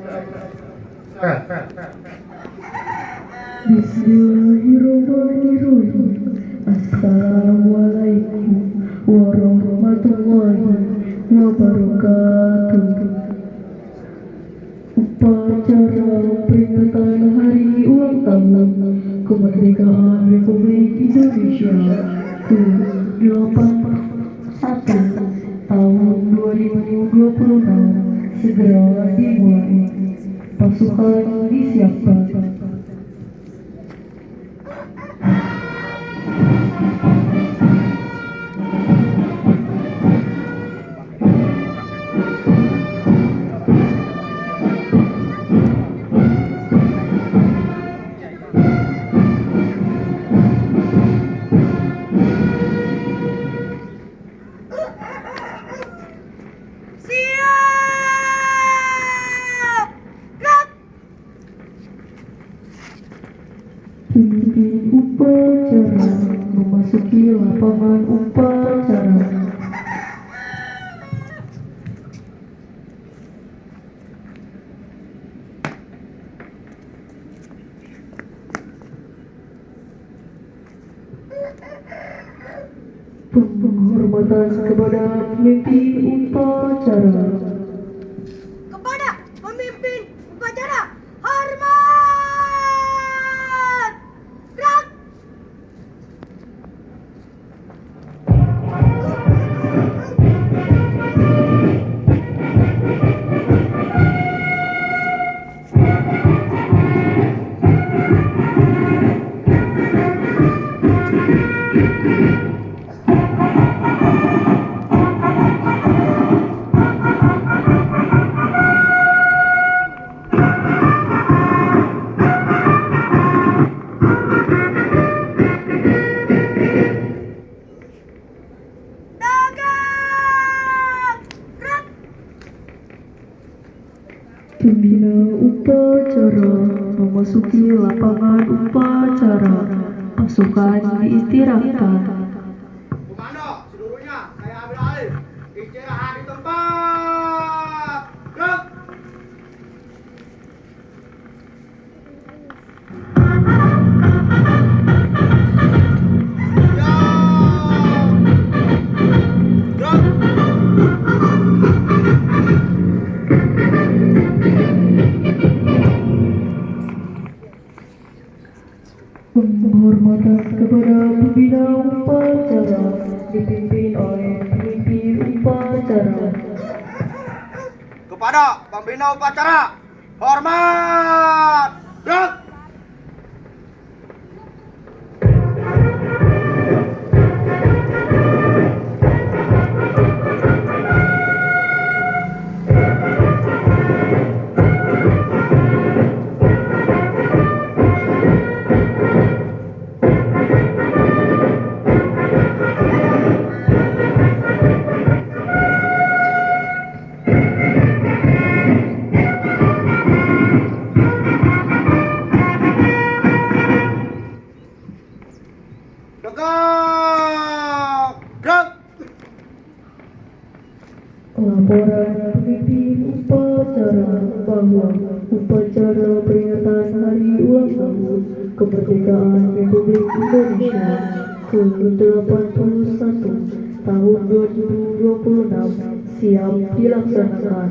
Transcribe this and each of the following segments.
Bismillahirrahmanirrahim. Assalamualaikum warahmatullahi wabarakatuh. Upacara peringatan Hari Ulang Tahun Kemerdekaan Republik Indonesia ke-81 tahun 2026 segera dimulai. Pasukan disiapkan. Pimpin upacara memasuki lapangan upacara. Penghormatan kepada pemimpin upacara. Kepada pemimpin upacara, hormat! Gerak! Pembina upacara memasuki lapangan upacara. Pasukan diistirahatkan. Komando, seluruhnya saya ambil alih. Istirahat di tempat. Gerak. Penghormatan kepada pembina upacara dipimpin oleh pemimpin upacara. Kepada pembina upacara, hormat. Gerak. Tegak. Gerak. Laporan pemimpin upacara bahwa upacara peringatan Hari Ulang Tahun Kemerdekaan Republik Indonesia ke-81 tahun 2026 siap dilaksanakan.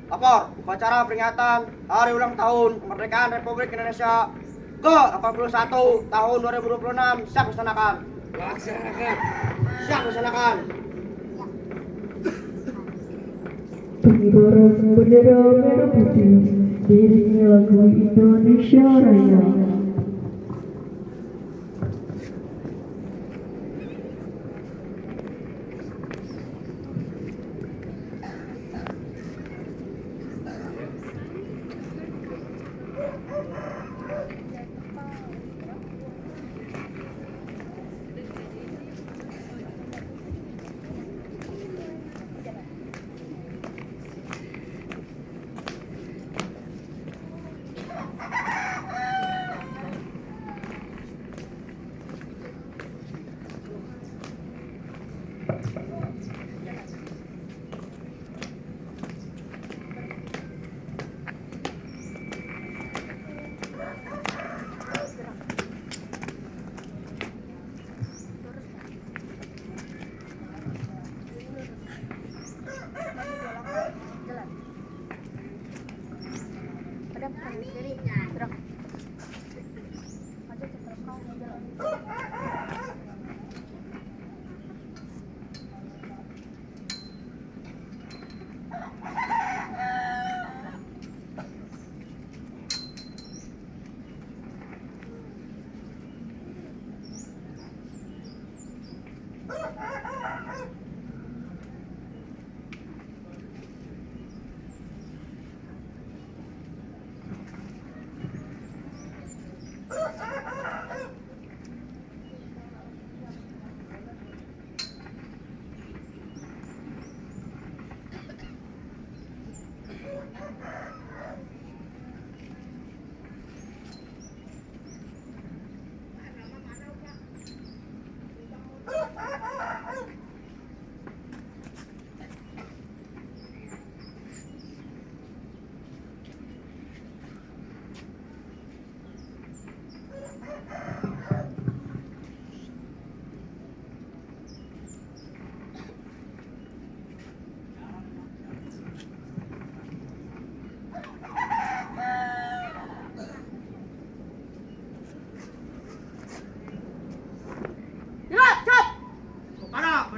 Lapor upacara peringatan Hari Ulang Tahun Kemerdekaan Republik Indonesia ke-81 tahun 2026 siap dilaksanakan. Siap dilaksanakan. Pengibaran bendera merah putih diiringi lagu Indonesia Raya.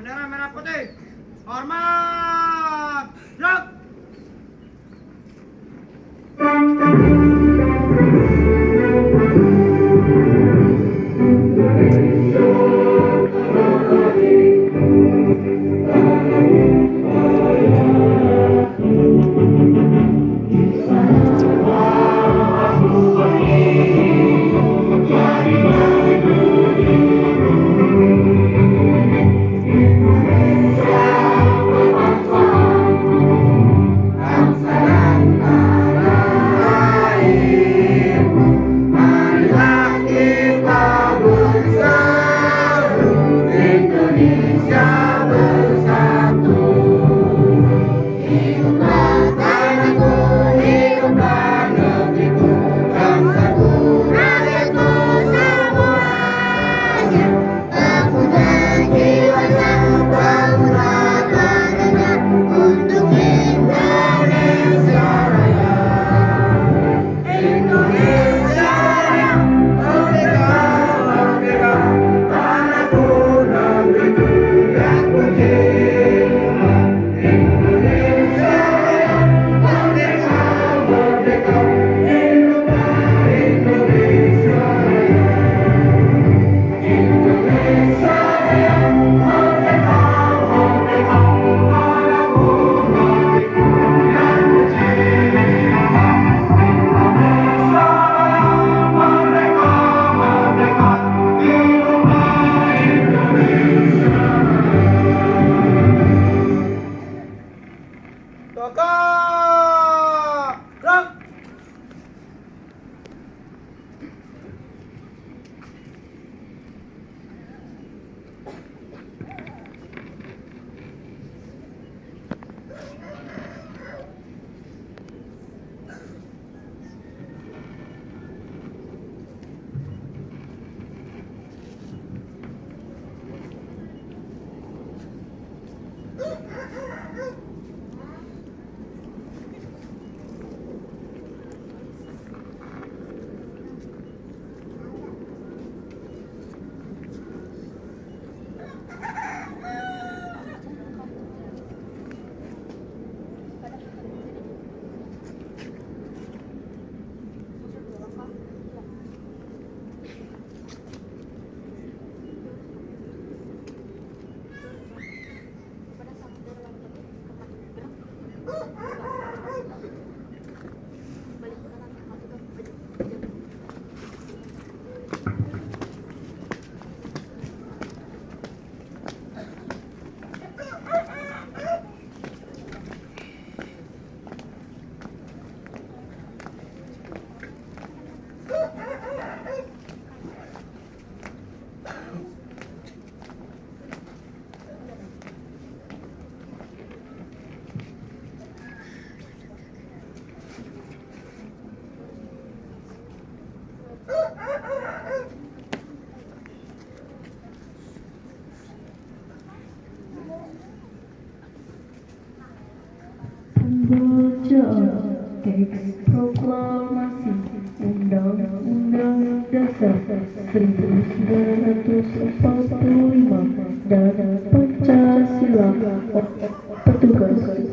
bendera merah putih. Hormat. Gerak. Pembacaan teks proklamasi Undang-Undang Dasar 1945 dan Pancasila. Petugas.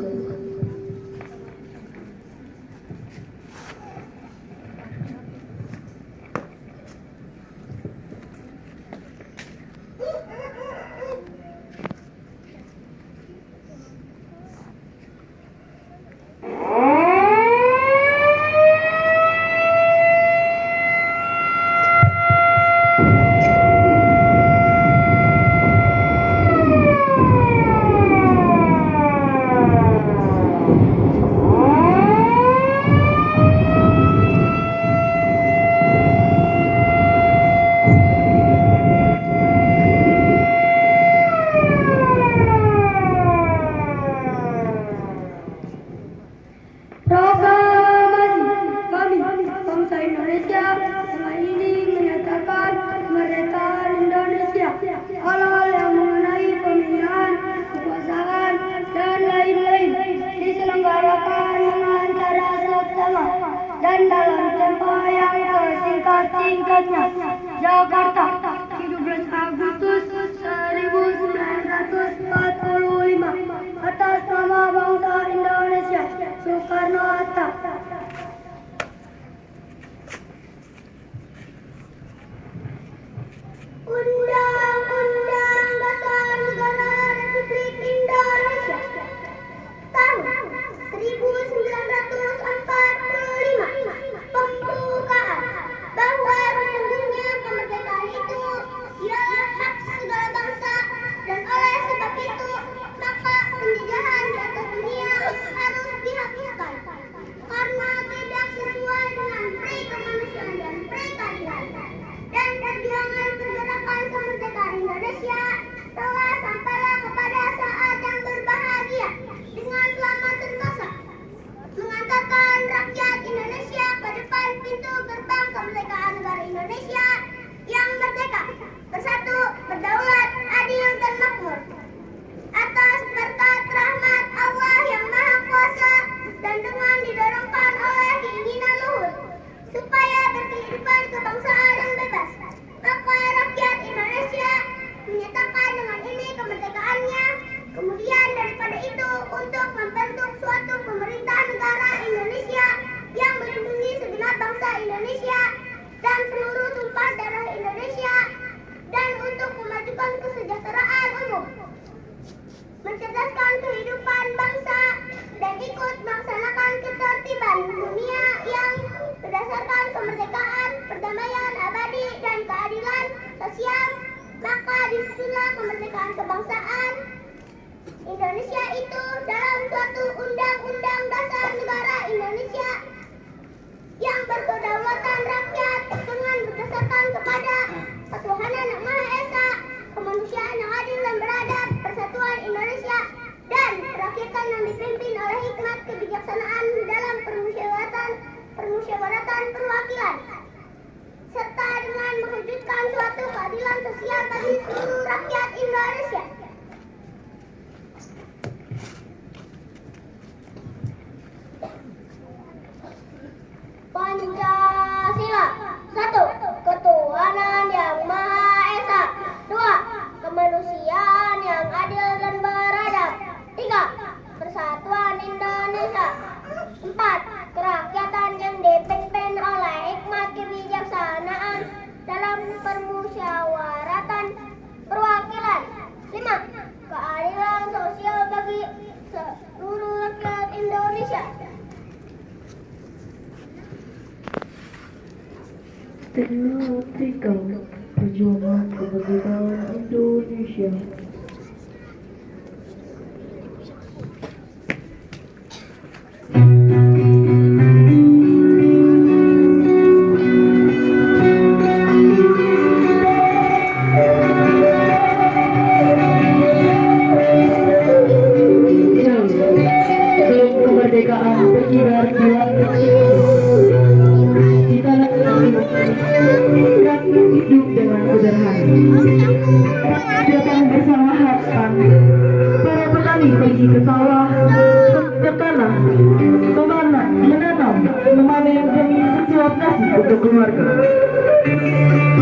hal-hal yang mengenai pemilihan, kekuasaan, dan lain-lain diselenggarakan dengan cara seksama dan dalam tempo yang sesingkat-singkatnya. Jakarta, 17 Agustus 1945. Indonesia dan seluruh tumpah darah Indonesia, dan untuk memajukan kesejahteraan umum, mencerdaskan kehidupan bangsa, dan ikut melaksanakan ketertiban dunia yang berdasarkan kemerdekaan, perdamaian abadi, dan keadilan sosial. Maka disusunlah kemerdekaan kebangsaan Indonesia itu dalam suatu undang-undang dasar negara Indonesia yang berkedaulatan rakyat dengan berdasarkan kepada ketuhanan yang Maha Esa, kemanusiaan yang adil dan beradab, persatuan Indonesia, dan kerakyatan yang dipimpin oleh hikmat kebijaksanaan dalam permusyawaratan perwakilan, serta dengan mewujudkan suatu keadilan sosial bagi seluruh rakyat Indonesia. Pancasila. 1. Ketuhanan yang Maha Esa. 2. Kemanusiaan yang adil dan beradab. 3. Persatuan Indonesia. 4. Kerakyatan yang dipimpin oleh hikmat kebijaksanaan dalam permusyawaratan perwakilan. 5. Keadilan sosial bagi seluruh rakyat Indonesia. Demonstrasikan perjuangan kemerdekaan Indonesia. Kemerdekaan berkibar bulan di tanah air, rakyat hidup dengan sederhana. Datang bersama harapan, para petani pergi ke sawah, ke tanah, menanam, memanen demi sesuap nasi untuk keluarga.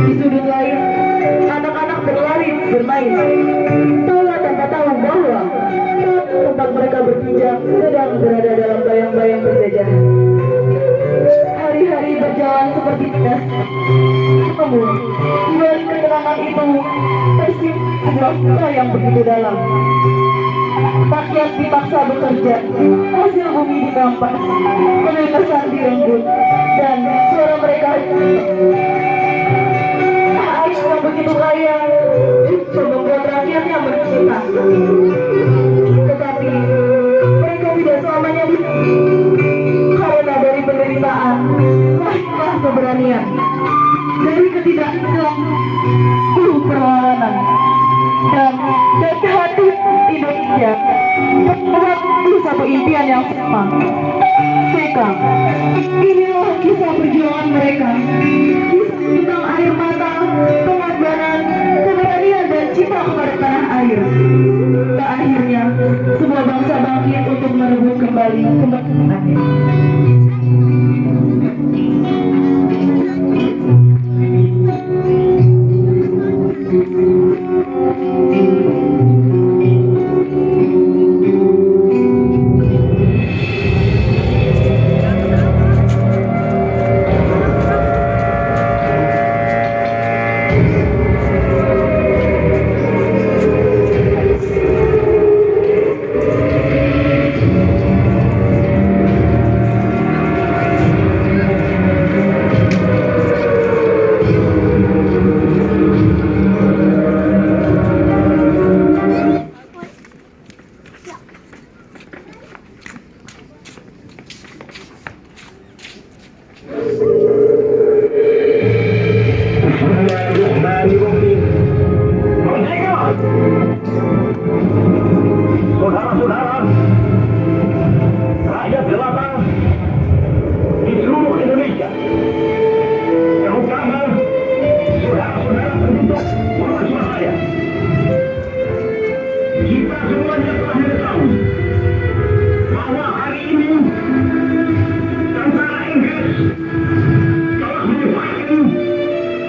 Di sudut lain, anak-anak berlari bermain, tawa tanpa tahu bahwa tempat mereka berpijak sedang berada dalam bayang-bayang penjajahan. Hari-hari berjalan seperti biasa. Namun, di balik ketenangan itu tersimpan sebuah duka yang begitu dalam. Rakyat dipaksa bekerja, hasil bumi dirampas, kebebasan direnggut, dan suara mereka air yang begitu kaya justru membuat rakyatnya menderita. Tetapi mereka tidak selamanya karena dari penderitaan lahirlah keberanian, dari ketidakadilan perlawanan, dan dari hati Indonesia membuat satu impian yang sama. Mereka, inilah kisah perjuangan mereka, kisah tentang air mata, pengorbanan, keberanian, dan cinta kepada tanah air. Dan akhirnya sebuah bangsa bangkit untuk merebut kembali kemerdekaannya. Saudara-saudara, rakyat jelata di seluruh Indonesia, terutama saudara-saudara penduduk Pulau Surabaya, kita semuanya telah mengetahui bahwa hari ini tentara Inggris telah menyebarkan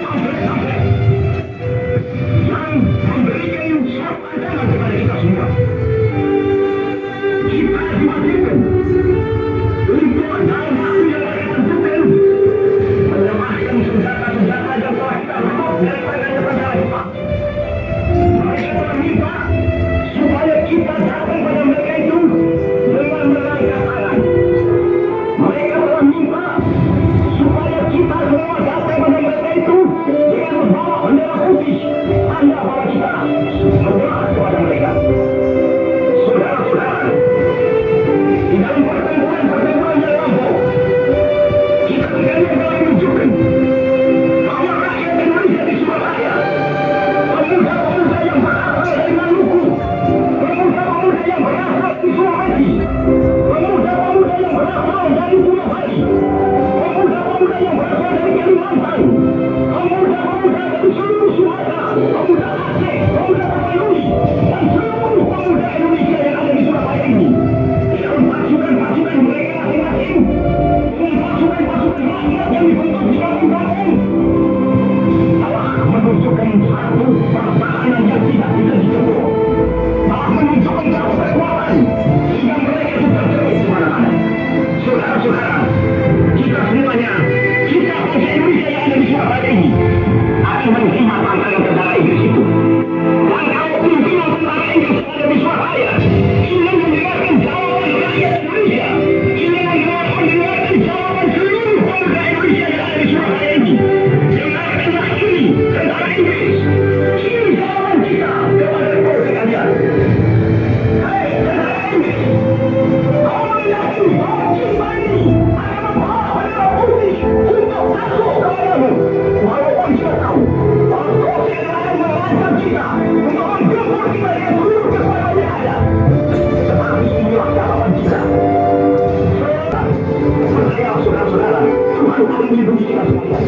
pamflet-pamflet yang memberikan surat ancaman mereka meminta supaya kita datang pada mereka itu dengan mengangkat tangan. Mereka meminta supaya kita semua datang pada mereka itu dengan membawa bendera putih, tanda bahwa kita membelah kepada mereka. Saudara-saudara, di dalam pertempuran yang lampau, kita sekali telah menunjukkan bahwa rakyat Indonesia di Surabaya, pemuda-pemuda yang berasal dari Maluku, pemuda-pemuda yang berasal di Sulawesi, pemuda-pemuda yang berasal dari Pulau Bali, pemuda-pemuda yang berasal dari Kalimantan, pemuda-pemuda dari seluruh Sumatera, pemuda Aceh, pemuda Tapanuli, dan seluruh pemuda Indonesia yang ada di Surabaya ini, di dalam pasukan-pasukan mereka masing-masing, dengan pasukan-pasukan rakyat yang dibentuk di kampung-kampung, telah menunjukkan satu pertahanan yang tidak bisa dijebol, telah menunjukkan satu kekuatan sehingga mereka sudah terus di mana-mana. Saudara-saudara, kita semuanya, kita bangsa Indonesia yang ada di Surabaya ini akan menerima tantangan tentara Inggris itu. Dan kalau pimpinan tentara Inggris yang ada di Surabaya ingin mendengarkan jawaban rakyat Indonesia, ingin mendengarkan jawaban seluruh pemuda Indonesia yang ada di Surabaya ini, dengarkanlah ini tentara Inggris. Ini jawaban kita kepada republik kalian. Hei tentara Inggris, kau meyakini bahwa kita ini akan membawa bendera putih untuk masuk kepadamu, walaupun kita tahu bahwa kau tidak akan mengancam kita untuk menggempur kita dengan seluruh kekuatan yang ada. Tetapi inilah jawaban kita. Percaya saudara-saudara, Tuhan akan melindungi kita sekalian.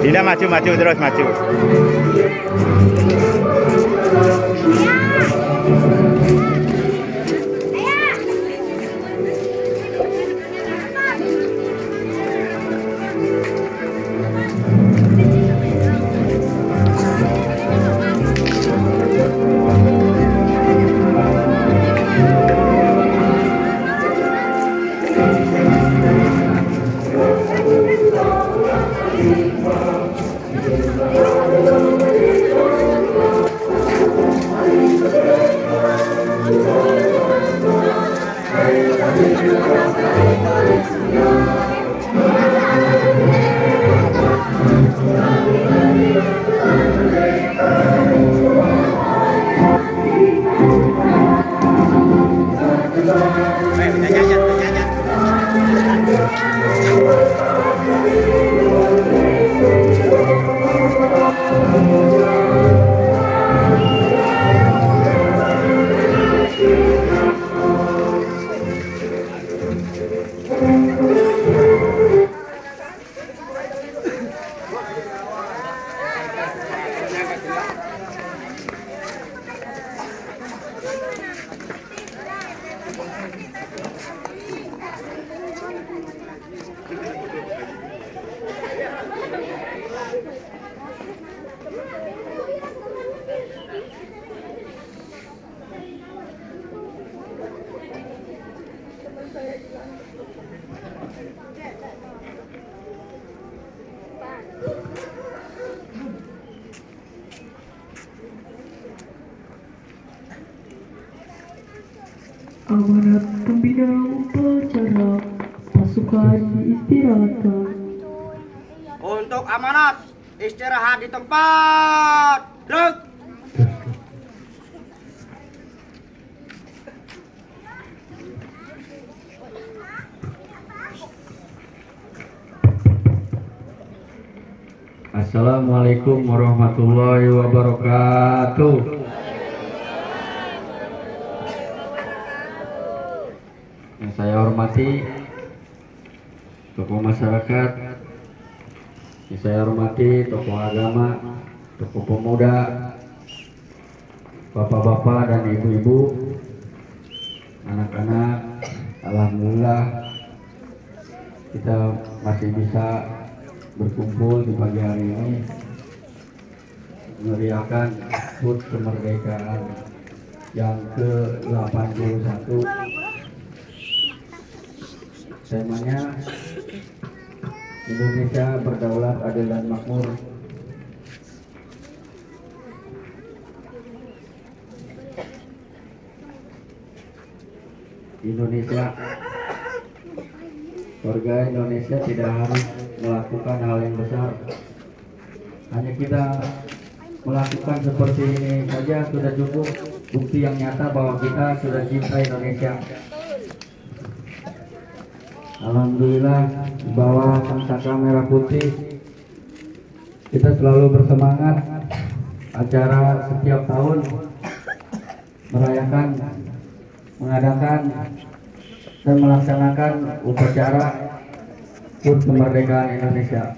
Dina maju terus maju. Amanat pembina upacara pasukan diistirahatkan. Untuk amanat, istirahat di tempat. Druk. Assalamualaikum warahmatullahi wabarakatuh. Yang saya hormati tokoh masyarakat, yang saya hormati tokoh agama, tokoh pemuda, bapak-bapak dan ibu-ibu, anak-anak, alhamdulillah kita masih bisa berkumpul di pagi hari ini meriahkan HUT kemerdekaan yang ke-81. Temanya Indonesia berdaulat, adil dan makmur. Indonesia, warga Indonesia tidak harus melakukan hal yang besar. Hanya kita melakukan seperti ini saja sudah cukup bukti yang nyata bahwa kita sudah cinta Indonesia. Alhamdulillah, di bawah sangsaka merah putih kita selalu bersemangat acara setiap tahun merayakan, mengadakan dan melaksanakan upacara HUT kemerdekaan Indonesia.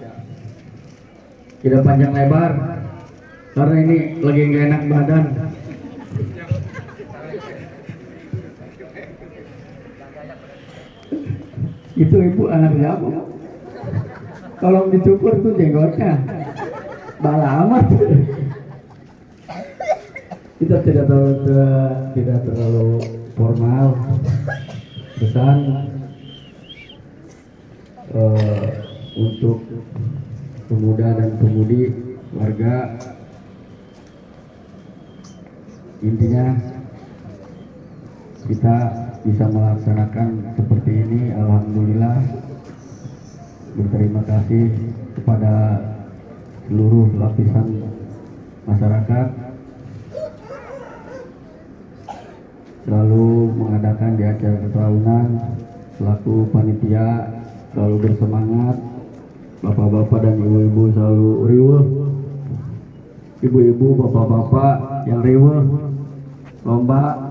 Tidak panjang lebar karena ini lagi nggak enak badan. Itu ibu anak siapa? Tolong dicukur tuh jenggotnya. Bala amat. Kita tidak terlalu formal. Pesan untuk pemuda dan pemudi warga, intinya kita bisa melaksanakan seperti ini. Alhamdulillah, berterima kasih kepada seluruh lapisan masyarakat selalu mengadakan di acara ketahunan. Selaku panitia selalu bersemangat, bapak-bapak dan ibu-ibu selalu riweuh, ibu-ibu bapak-bapak yang riweuh lomba.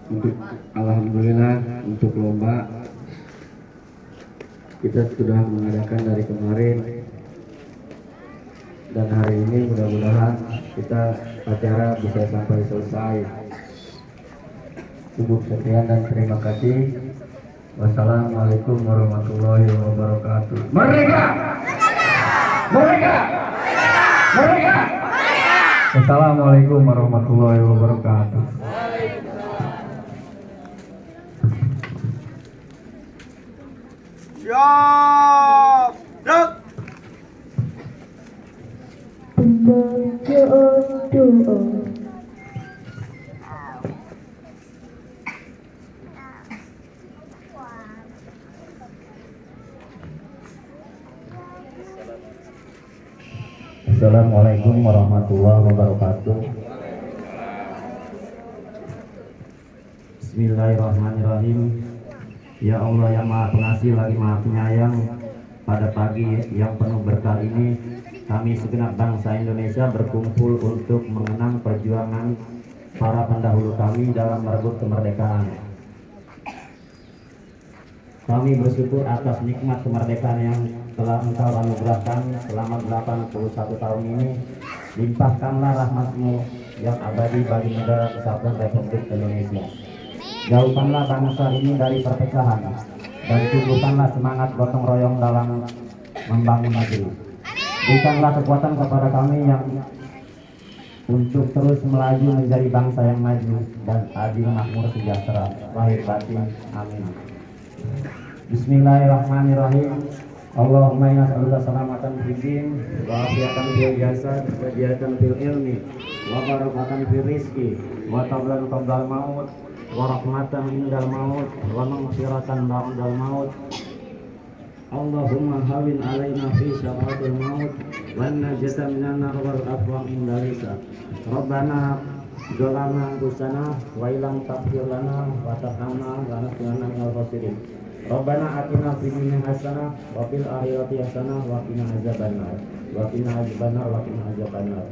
Untuk alhamdulillah untuk lomba kita sudah mengadakan dari kemarin, dan hari ini mudah-mudahan kita acara bisa sampai selesai. Cukup sekian dan terima kasih. Wassalamualaikum warahmatullahi wabarakatuh. Merdeka! Merdeka! Merdeka! Assalamualaikum warahmatullahi wabarakatuh. Siap. Druk. Pembacaan doa. Assalamualaikum warahmatullahi wabarakatuh. Bismillahirrahmanirrahim. Ya Allah yang Maha Pengasih lagi Maha Penyayang, pada pagi yang penuh berkah ini kami segenap bangsa Indonesia berkumpul untuk mengenang perjuangan para pendahulu kami dalam merebut kemerdekaan. Kami bersyukur atas nikmat kemerdekaan yang telah Engkau anugerahkan selama 81 tahun ini. Limpahkanlah rahmat-Mu yang abadi bagi negara Kesatuan Republik Indonesia. Jauhkanlah bangsa ini dari perpecahan dan tumbuhkanlah semangat gotong royong dalam membangun negeri. Berikanlah kekuatan kepada kami yang untuk terus melaju menjadi bangsa yang maju dan adil, makmur, sejahtera lahir batin. Amin. Bismillahirrahmanirrahim. Allahumma inna nas'aluka salamatan fid din wa afiatan fil jasad wa ziyadatan fil ilmi wa barakatan fil rizqi wa tablan qabla maut wa rahmatan indal maut wa maghfiratan ba'dal maut. Allahumma hawin alaina fi syaratil maut wan najata minan nar wal afwa inda hisab. Rabbana zalamna anfusana wa illam taghfir lana wa tarhamna lanakunanna minal khasirin. Rabbana atina fid dunya hasanah wa fil akhirati hasanah wa qina azabannar wa qina azabannar wa qina azabannar.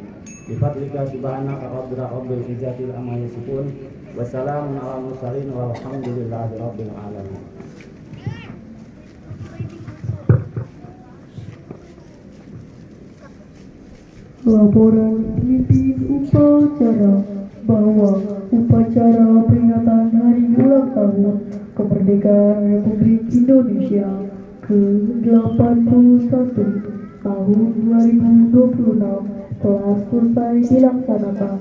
Bi fadlika subhanaka rabbil izzati amma yasifun wa salamun alal mursalin walhamdulillahi rabbil alamin. Laporan pemimpin upacara bahwa upacara peringatan hari ulang tahun kemerdekaan Republik Indonesia ke-81 tahun 2026 telah selesai dilaksanakan.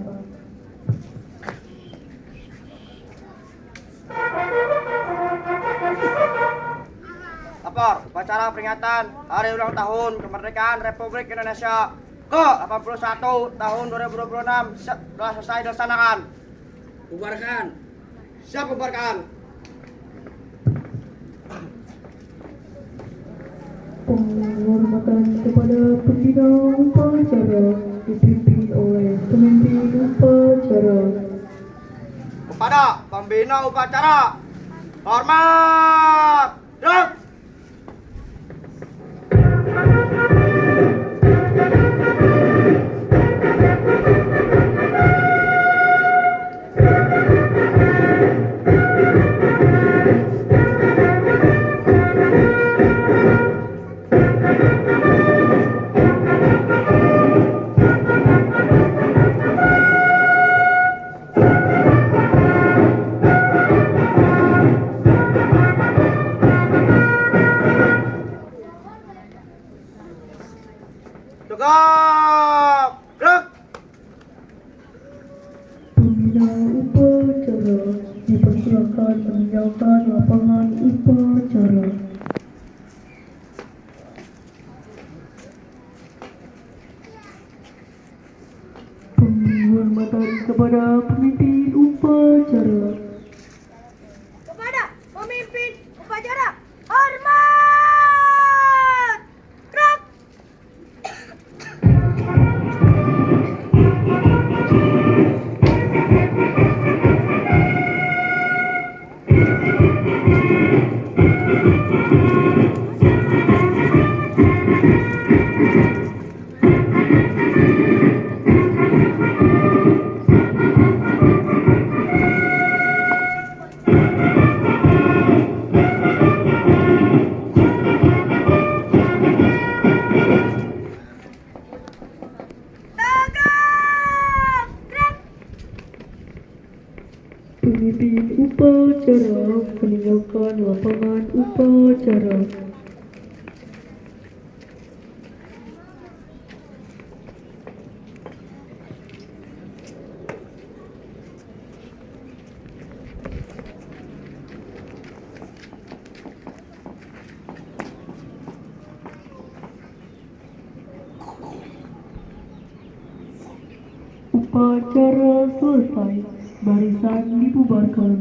Lapor, upacara peringatan hari ulang tahun kemerdekaan Republik Indonesia ke-81 tahun 2026 telah selesai dilaksanakan. Bubarkan. Siap bubarkan. Penghormatan kepada pembina upacara dipimpin oleh pemimpin upacara. Kepada pembina upacara, hormat. Duduk. Tegak. Duduk. Pembina upacara dipersilakan meninggalkan lapangan upacara. Penghormatan kepada pemimpin upacara. Kepada pemimpin upacara, hormat. Gerak. Pemimpin upacara meninggalkan lapangan upacara. Upacara selesai, barisan dibubarkan.